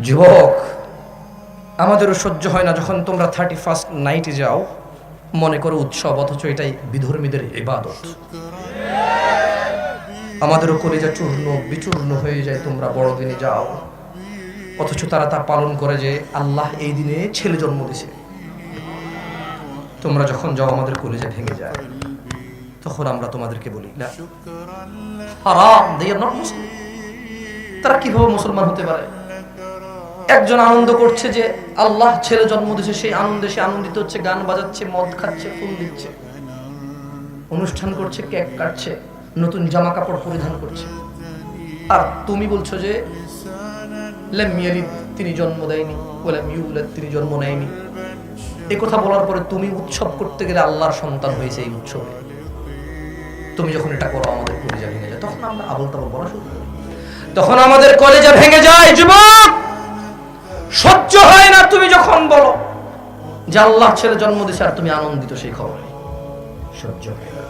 যুবক, আমাদেরও সহ্য হয় না যখন তোমরা 31st নাইটে যাও, মনে করো উৎসব, অথচ এটাই বিধর্মীদের ইবাদত। আমাদেরও কলিজা চূর্ণ বিচূর্ণ হয়ে যায় তোমরা বড়দিনে যাও, অথচ তারা তা পালন করে যে আল্লাহ এই দিনে ছেলে জন্ম দিছে। তোমরা যখন যাও আমাদের কলিজা ভেঙে যায়। তখন আমরা তোমাদেরকে বলি না, হারাম, they are not Muslim। তারা কিভাবে মুসলমান হতে পারে? একজন আনন্দ করছে যে আল্লাহ ছেলে জন্ম দিয়েছে, সেই আনন্দে সে আনন্দিত হচ্ছে, গান বাজাচ্ছে, মদ খাচ্ছে, ফুল দিচ্ছে, অনুষ্ঠান করছে, কেক কাটছে, নতুন জামা কাপড় পরিধান করছে। আর তুমি বলছো যে লাম ইয়ালিদ, তিনি জন্ম দেয়নি, ওয়ালাম ইউলাদ, তিনি জন্ম নেয়নি। এই কথা বলার পরে তুমি উৎসব করতে গেলে আল্লাহর সন্তান হয়েছে এই উৎসবে। তুমি যখন এটা করো আমাদের কলিজা ভেঙে যায়, তখন আমরা আবল তাবল বলা শুরু করি, তখন আমাদের কলিজা ভেঙে যায়। যুবক, সহ্য হয় না তুমি যখন বলো যে আল্লাহ ছেলে জন্ম দিয়েছে আর তুমি আনন্দিত সেই খবরে, সহ্য হয় না।